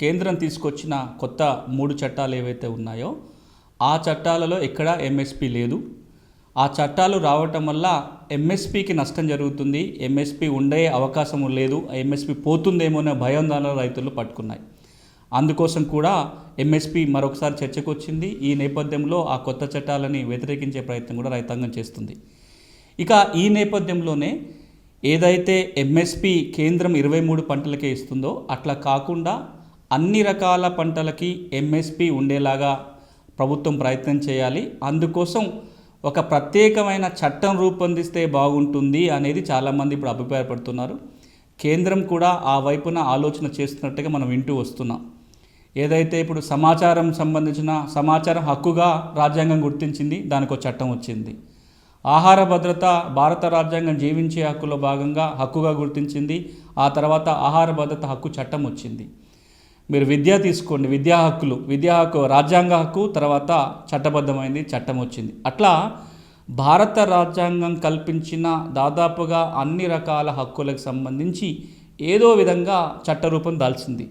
కేంద్రం తీసుకొచ్చిన కొత్త 3 చట్టాలు ఏవైతే ఉన్నాయో ఆ చట్టాలలో ఎక్కడా ఎంఎస్పి లేదు. ఆ చట్టాలు రావటం వల్ల ఎంఎస్పికి నష్టం జరుగుతుంది, ఎంఎస్పి ఉండే అవకాశం లేదు, ఎంఎస్పి పోతుందేమో అనే భయాందోళనలు రైతులు పట్టుకున్నాయి. అందుకోసం కూడా ఎంఎస్పి మరొకసారి చర్చకు వచ్చింది. ఈ నేపథ్యంలో ఆ కొత్త చట్టాలని వ్యతిరేకించే ప్రయత్నం కూడా రైతాంగం చేస్తుంది. ఇక ఈ నేపథ్యంలోనే ఏదైతే ఎంఎస్పి కేంద్రం 23 పంటలకే ఇస్తుందో అట్లా కాకుండా అన్ని రకాల పంటలకి ఎంఎస్పి ఉండేలాగా ప్రభుత్వం ప్రయత్నం చేయాలి. అందుకోసం ఒక ప్రత్యేకమైన చట్టం రూపొందిస్తే బాగుంటుంది అనేది చాలామంది ఇప్పుడు అభిప్రాయపడుతున్నారు. కేంద్రం కూడా ఆ వైపున ఆలోచన చేస్తున్నట్టుగా మనం వింటూ వస్తున్నాం. ఏదైతే ఇప్పుడు సంబంధించిన సమాచారం హక్కుగా రాజ్యాంగం గుర్తించింది, దానికి ఒక చట్టం వచ్చింది. ఆహార భద్రత భారత రాజ్యాంగం జీవించే హక్కులో భాగంగా హక్కుగా గుర్తించింది. ఆ తర్వాత ఆహార భద్రత హక్కు చట్టం వచ్చింది. మీరు విద్య తీసుకోండి, విద్యా హక్కు రాజ్యాంగ హక్కు, తర్వాత చట్టబద్ధమైంది, చట్టం వచ్చింది. అట్లా భారత రాజ్యాంగం కల్పించిన దాదాపుగా అన్ని రకాల హక్కులకు సంబంధించి ఏదో విధంగా చట్టరూపం దాల్చింది.